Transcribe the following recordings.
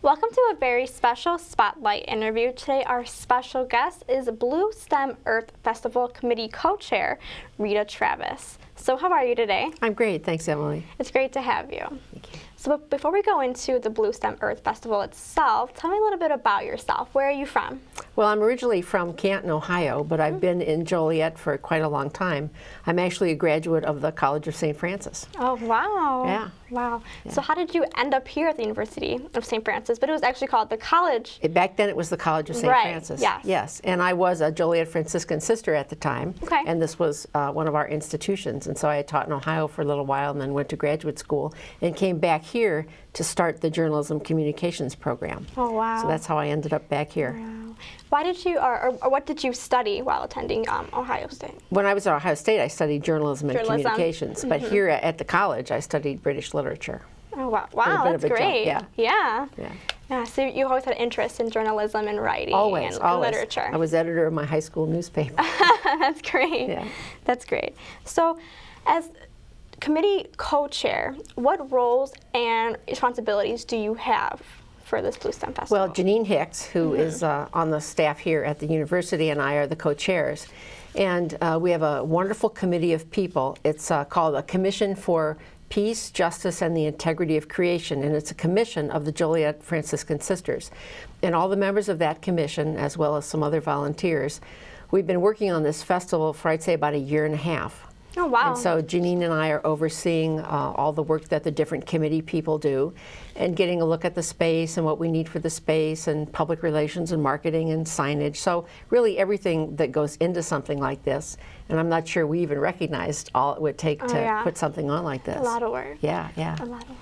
Welcome to a very special spotlight interview. Today our special guest is Bluestem Earth Festival Committee Co-Chair, Rita Travis. So how are you today? I'm great, thanks Emily. It's great to have you. Thank you. So before we go into the Bluestem Earth Festival itself, tell me a little bit about yourself. Where are you from? Well, I'm originally from Canton, Ohio, but I've been in Joliet for quite a long time. I'm actually a graduate of the College of St. Francis. Oh, wow. Yeah. Wow. Yeah. So how did you end up here at the University of St. Francis? But it was actually called the College. Back then it was the College of St. Francis. Yes. Yes. And I was a Joliet Franciscan sister at the time. Okay. And this was one of our institutions. And so I taught in Ohio for a little while and then went to graduate school and came back here to start the journalism communications program. Oh, wow. So that's how I ended up back here. Wow. Why did you, or what did you study while attending Ohio State? When I was at Ohio State, I studied journalism and communications. But here at the college, I studied British literature. Oh, wow. Wow, that's great. Jump, yeah. Yeah. Yeah, so you always had interest in journalism and writing Always. and literature. I was editor of my high school newspaper. That's great. Yeah. That's great. So as committee co-chair, what roles and responsibilities do you have for this Bluestem Festival? Well, Janine Hicks, who is on the staff here at the university, and I are the co-chairs. And we have a wonderful committee of people. It's called a Commission for Peace, Justice, and the Integrity of Creation, and it's a commission of the Joliet Franciscan Sisters. And all the members of that commission, as well as some other volunteers, we've been working on this festival for, I'd say, about a year and a half. Oh, wow. And so Janine and I are overseeing all the work that the different committee people do and getting a look at the space and what we need for the space and public relations and marketing and signage. So really everything that goes into something like this. And I'm not sure we even recognized all it would take to put something on like this. A lot of work. Yeah, yeah. A lot of work.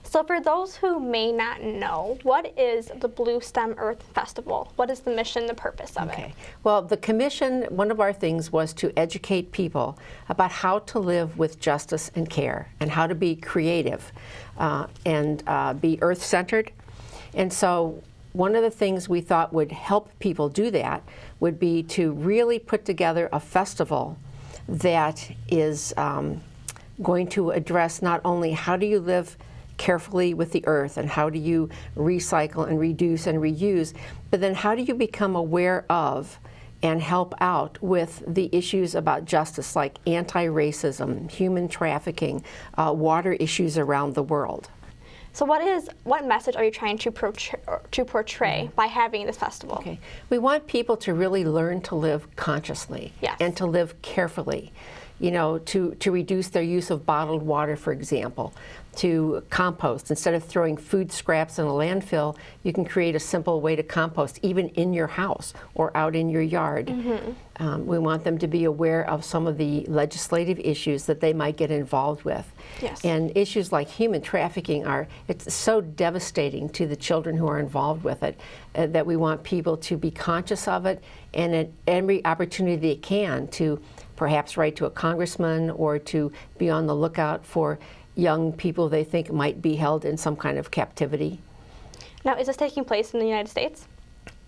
So for those who may not know, what is the Bluestem Earth Festival? What is the mission, the purpose of it? Well, the commission, one of our things was to educate people about how to live with justice and care and how to be creative and be earth-centered. And so one of the things we thought would help people do that would be to really put together a festival that is going to address not only how do you live carefully with the earth and how do you recycle and reduce and reuse, but then how do you become aware of and help out with the issues about justice like anti-racism, human trafficking, water issues around the world. So what message are you trying to portray by having this festival? Okay. We want people to really learn to live consciously and to live carefully. You know, to reduce their use of bottled water, for example, to compost. Instead of throwing food scraps in a landfill, you can create a simple way to compost, even in your house or out in your yard. We want them to be aware of some of the legislative issues that they might get involved with. Yes. And issues like human trafficking it's so devastating to the children who are involved with it that we want people to be conscious of it and at every opportunity they can to perhaps write to a congressman or to be on the lookout for young people they think might be held in some kind of captivity. Now, is this taking place in the United States?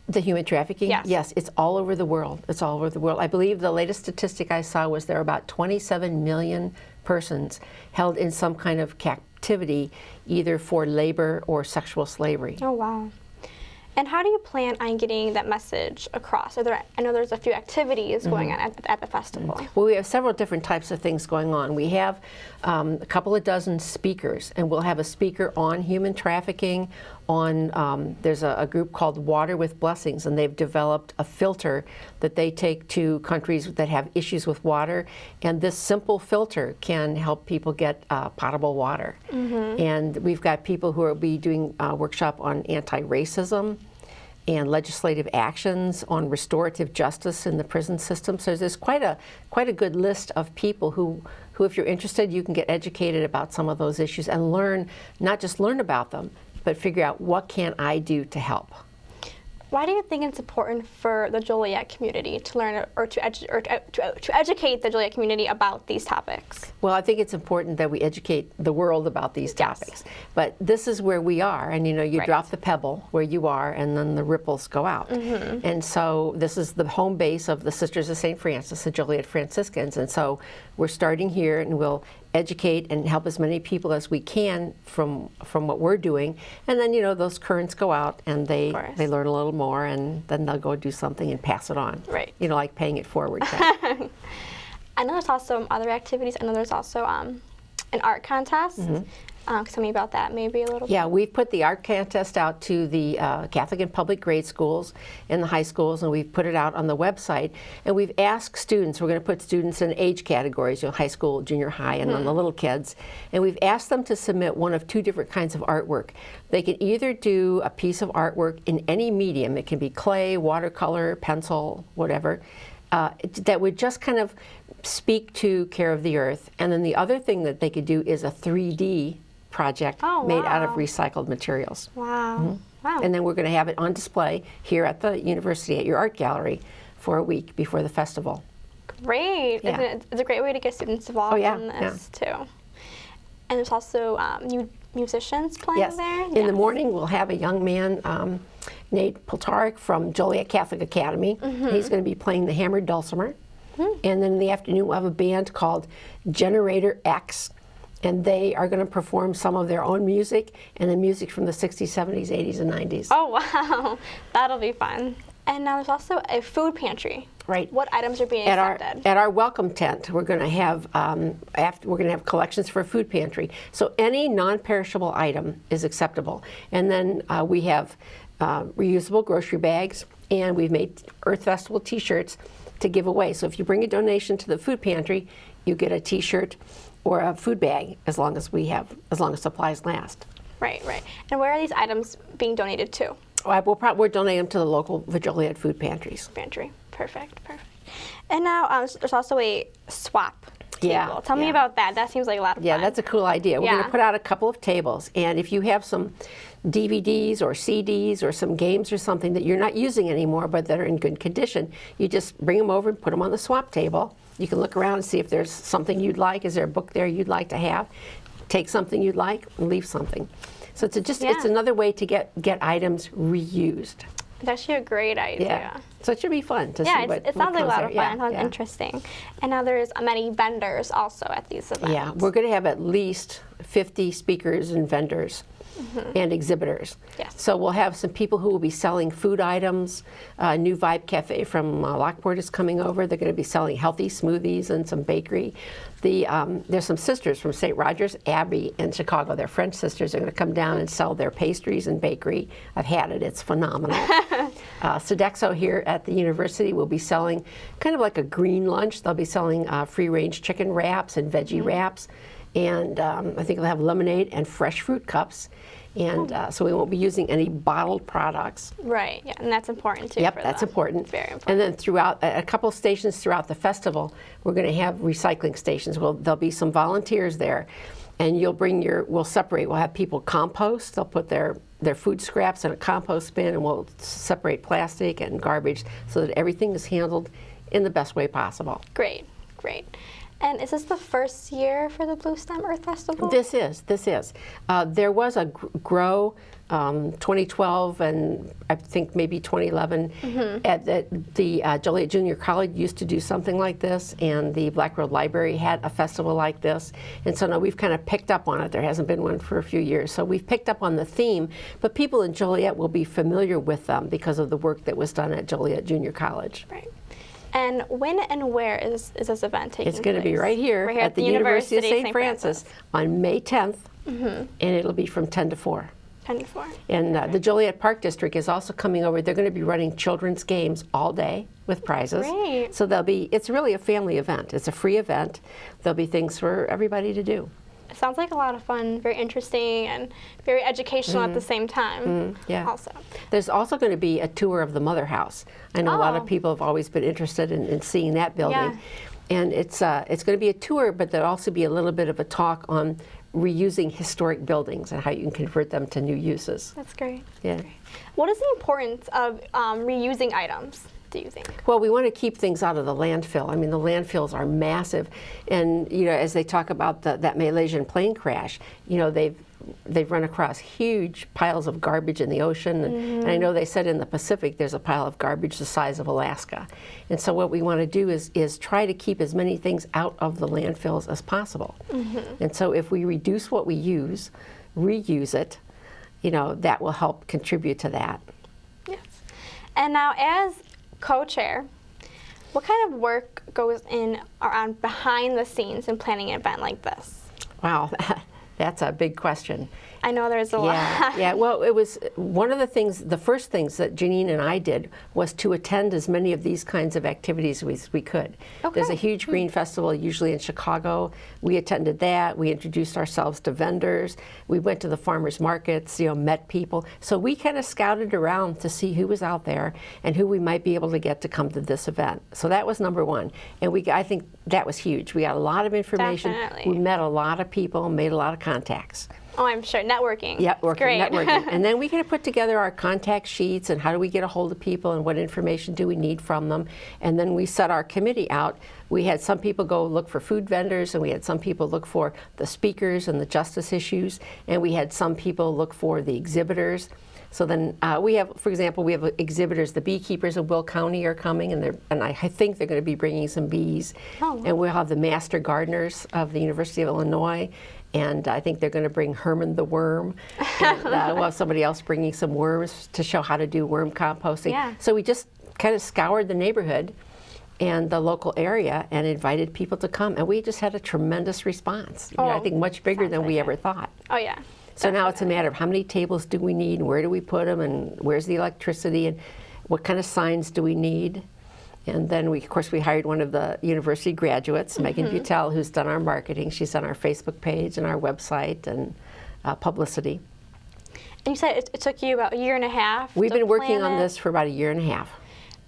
The human trafficking? Yes. Yes, it's all over the world. It's all over the world. I believe the latest statistic I saw was there are about 27 million persons held in some kind of captivity, either for labor or sexual slavery. Oh, wow. And how do you plan on getting that message across? I know there's a few activities going on at the festival. Well, we have several different types of things going on. We have a couple of dozen speakers, and we'll have a speaker on human trafficking, there's a group called Water with Blessings, and they've developed a filter that they take to countries that have issues with water, and this simple filter can help people get potable water. And we've got people who will be doing a workshop on anti-racism and legislative actions on restorative justice in the prison system. So there's quite a good list of people who, if you're interested, you can get educated about some of those issues and learn, not just learn about them, but figure out what can I do to help. Why do you think it's important for the Joliet community to learn or to educate the Joliet community about these topics? Well, I think it's important that we educate the world about these topics. But this is where we are, and you drop the pebble where you are, and then the ripples go out. And so this is the home base of the Sisters of St. Francis, the Joliet Franciscans, and so we're starting here, and we'll educate and help as many people as we can from what we're doing. And then, those currents go out and they learn a little more, and then they'll go do something and pass it on. Right. Like paying it forward. I know there's also other activities. I know there's also an art contest. Tell me about that maybe a little bit. Yeah, we've put the art contest out to the Catholic and public grade schools and the high schools, and we've put it out on the website. And we've asked students, we're going to put students in age categories, high school, junior high, and then the little kids. And we've asked them to submit one of two different kinds of artwork. They can either do a piece of artwork in any medium. It can be clay, watercolor, pencil, whatever. That would just kind of speak to care of the earth. And then the other thing that they could do is a 3D project made out of recycled materials. Wow. Wow. And then we're going to have it on display here at the university at your art gallery for a week before the festival. Great. Yeah. It's a great way to get students involved in this too. And there's also musicians playing there? In the morning we'll have a young man, Nate Poltarek from Joliet Catholic Academy. He's going to be playing the hammered dulcimer. And then in the afternoon we'll have a band called Generator X. And they are going to perform some of their own music and the music from the 60s, 70s, 80s, and 90s. Oh, wow. That'll be fun. And now there's also a food pantry. Right. What items are being accepted? At our welcome tent, we're going to have collections for a food pantry. So any non-perishable item is acceptable. And then we have reusable grocery bags, and we've made Earth Festival T-shirts to give away. So if you bring a donation to the food pantry, you get a T-shirt or a food bag as long as supplies last. Right. And where are these items being donated to? We're donating them to the local Joliet food pantries. Pantry. Perfect. And now there's also a swap table. Tell me about that. That seems like a lot of fun. Yeah, that's a cool idea. We're going to put out a couple of tables, and if you have some DVDs or CDs or some games or something that you're not using anymore but that are in good condition, you just bring them over and put them on the swap table. You can look around and see if there's something you'd like. Is there a book there you'd like to have? Take something you'd like and leave something. So it's another way to get items reused. It's actually a great idea. Yeah. So it should be fun to see what it sounds like a lot of fun. Yeah, it sounds interesting. And now there's many vendors also at these events. Yeah, we're going to have at least 50 speakers and vendors. And exhibitors. Yes. So we'll have some people who will be selling food items. New Vibe Cafe from Lockport is coming over. They're going to be selling healthy smoothies and some bakery. There's some sisters from St. Rogers Abbey in Chicago. They're French sisters. They're going to come down and sell their pastries and bakery. I've had it. It's phenomenal. Sodexo here at the university will be selling kind of like a green lunch. They'll be selling free-range chicken wraps and veggie wraps. And I think we'll have lemonade and fresh fruit cups. And so we won't be using any bottled products. Right, yeah, and that's important too. Yep, that's important. It's very important. And then throughout, a couple of stations throughout the festival, we're going to have recycling stations. There'll be some volunteers there. And we'll separate, we'll have people compost. They'll put their food scraps in a compost bin, and we'll separate plastic and garbage so that everything is handled in the best way possible. Great. And is this the first year for the Bluestem Earth Festival? This is. There was a GROW 2012 and I think maybe 2011 at the Joliet Junior College used to do something like this, and the Black Road Library had a festival like this. And so now we've kind of picked up on it. There hasn't been one for a few years. So we've picked up on the theme, but people in Joliet will be familiar with them because of the work that was done at Joliet Junior College. Right. And when and where is this event taking place? It's going to be right here at the University of St. Francis on May 10th, and it'll be from 10 to 4. 10 to 4. And the Joliet Park District is also coming over. They're going to be running children's games all day with prizes. Great. So it's really a family event. It's a free event. There'll be things for everybody to do. It sounds like a lot of fun, very interesting, and very educational at the same time. Yeah. Also. There's also going to be a tour of the Mother House. I know a lot of people have always been interested in seeing that building. Yeah. And it's going to be a tour, but there'll also be a little bit of a talk on reusing historic buildings and how you can convert them to new uses. That's great. Yeah. That's great. What is the importance of reusing items, do you think? Well, we want to keep things out of the landfill. I mean, the landfills are massive, and as they talk about that Malaysian plane crash, they've they've run across huge piles of garbage in the ocean, and I know they said in the Pacific there's a pile of garbage the size of Alaska. And so what we want to do is try to keep as many things out of the landfills as possible. And so if we reduce what we use, reuse it, you know, that will help contribute to that. Yes. And now as co-chair, what kind of work goes in or on behind the scenes in planning an event like this? Wow, that's a big question. I know there's a lot. Yeah, well, it was one of the things, the first things that Janine and I did was to attend as many of these kinds of activities as we could. Okay. There's a huge green festival usually in Chicago. We attended that. We introduced ourselves to vendors. We went to the farmers markets, you know, met people. So we kind of scouted around to see who was out there and who we might be able to get to come to this event. So that was number one. And I think that was huge. We got a lot of information. Definitely. We met a lot of people, made a lot of contacts. Oh, I'm sure. Networking. Yeah, Great. networking. And then we kind of put together our contact sheets and how do we get a hold of people and what information do we need from them. And then we set our committee out. We had some people go look for food vendors, and we had some people look for the speakers and the justice issues, and we had some people look for the exhibitors. So then we have, for example, we have exhibitors. The beekeepers of Will County are coming, and I think they're going to be bringing some bees. Oh, wow. And we'll have the master gardeners of the University of Illinois. And I think they're going to bring Herman the worm. And we'll have somebody else bringing some worms to show how to do worm composting. Yeah. So we just kind of scoured the neighborhood and the local area and invited people to come. And we just had a tremendous response. You know, I think much bigger than we ever thought. Oh, yeah. So now it's a matter of how many tables do we need, and where do we put them, and where's the electricity, and what kind of signs do we need. And then, of course, we hired one of the university graduates, Megan Butel, who's done our marketing. She's done our Facebook page and our website and publicity. And you said it took you about a year and a half. We've been working plan on it. this for about a year and a half.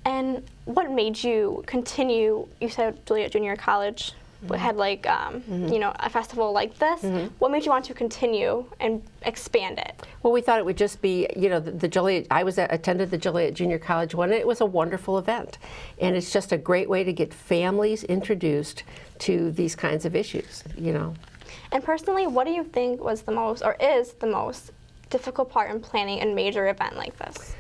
And what made you continue? You said Joliet Junior College had like you know, a festival like this. What made you want to continue and expand it? Well, we thought it would just be, you know, the Joliet. Attended the Joliet Junior College one, and it was a wonderful event, and it's just a great way to get families introduced to these kinds of issues, you know. And personally, what do you think was the most, or is the most, difficult part in planning a major event like this?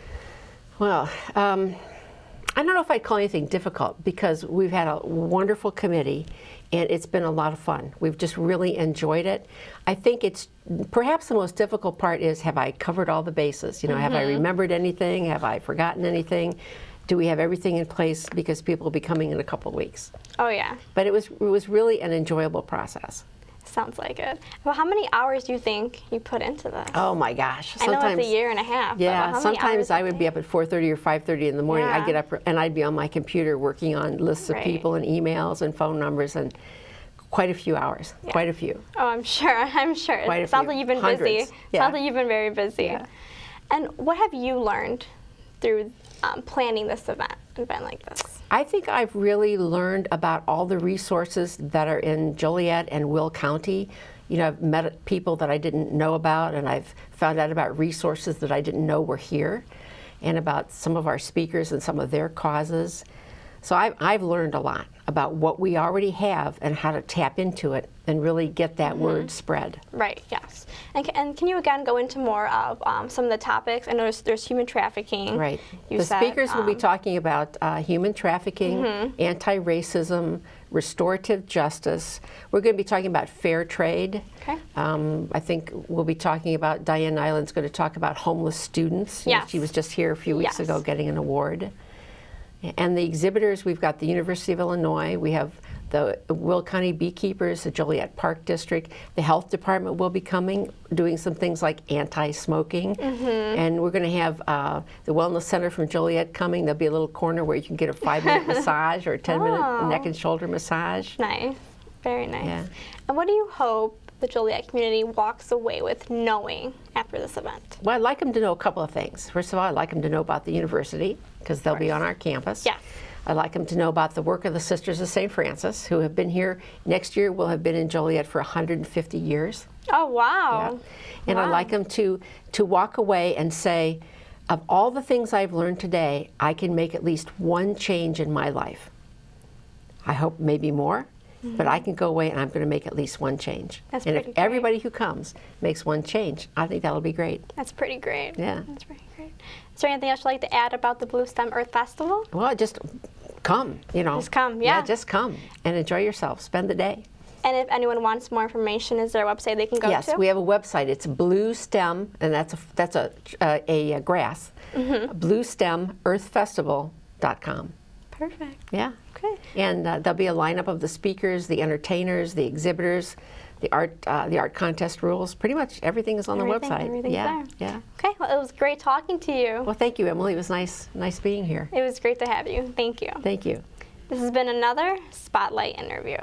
Well, I don't know if I'd call anything difficult, because we've had a wonderful committee and it's been a lot of fun. We've just really enjoyed it. I think it's perhaps the most difficult part is, have I covered all the bases? You know, have I remembered anything? Have I forgotten anything? Do we have everything in place, because people will be coming in a couple of weeks? Oh, yeah. But it was really an enjoyable process. Sounds like it. Well, how many hours do you think you put into this? Oh my gosh. I know it's a year and a half. Yeah, but sometimes I would be up at 4:30 or 5:30 in the morning. Yeah. I'd get up and I'd be on my computer working on lists of people and emails and phone numbers, and quite a few hours, quite a few. Oh, I'm sure. It sounds like you've been busy. Sounds like you've been very busy. Yeah. And what have you learned through planning this event like this? I think I've really learned about all the resources that are in Joliet and Will County. You know, I've met people that I didn't know about, and I've found out about resources that I didn't know were here, and about some of our speakers and some of their causes. So I've learned a lot about what we already have and how to tap into it and really get that word spread. Right, yes. And can you again go into more of some of the topics? I know there's human trafficking. Right. You the said, speakers will be talking about human trafficking, anti-racism, restorative justice. We're going to be talking about fair trade. Okay. I think we'll be talking about, Diane Nyland's going to talk about homeless students. Yes. She was just here a few weeks ago getting an award. And the exhibitors, we've got the University of Illinois, we have the Will County Beekeepers, the Joliet Park District, the Health Department will be coming, doing some things like anti-smoking. And we're going to have the Wellness Center from Joliet coming. There'll be a little corner where you can get a 5-minute massage or a 10-minute neck and shoulder massage. Nice, very nice. Yeah. And what do you hope the Joliet community walks away with knowing after this event? Well, I'd like them to know a couple of things. First of all, I'd like them to know about the university, because they'll be on our campus. Yes. I'd like them to know about the work of the Sisters of St. Francis, who have been here. Next year will have been in Joliet for 150 years. Oh, wow. Yeah. And I'd like them to walk away and say, of all the things I've learned today, I can make at least one change in my life. I hope maybe more. but I can go away and I'm going to make at least one change. That's and pretty if great. everybody who comes makes one change, I think that'll be great. That's pretty great. Yeah. That's pretty great. Is there anything else you'd like to add about the Bluestem Earth Festival? Well, just come, you know. Just come, yeah. Yeah, just come and enjoy yourself. Spend the day. And if anyone wants more information, is there a website they can go to? Yes, we have a website. It's Bluestem, and that's a grass. BluestemEarthFestival.com. Perfect. Yeah. Okay. And there'll be a lineup of the speakers, the entertainers, the exhibitors, the art contest rules. Pretty much everything is on the website. Everything's Yeah. there. Yeah. Okay. Well, it was great talking to you. Well, thank you, Emily. It was nice being here. It was great to have you. Thank you. Thank you. This has been another Spotlight interview.